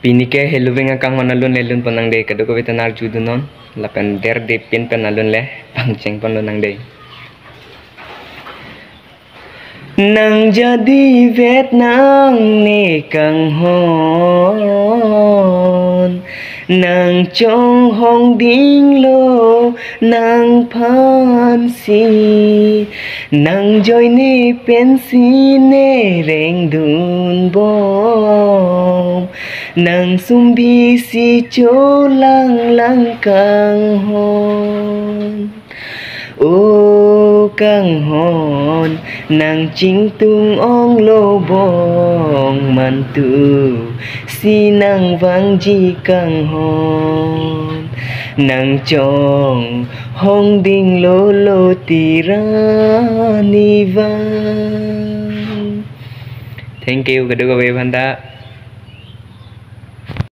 Pinike heluvenga kang manalun lelun panang de kado ko vetenar judunon lapen der de pin penalun le pangceng panlunang de nang jadi vet nang ne kang hon nang chong hong ding lo nang phan si nang joy ne pen si ne reng dun bom nang sumbi si cho lang lang kang hon ô kang hon nang ching tung ong lo bong man tu si nang vang ji kang hon nang chong hong ding lo lo tirani vang. Thank you, Kadugo Banda.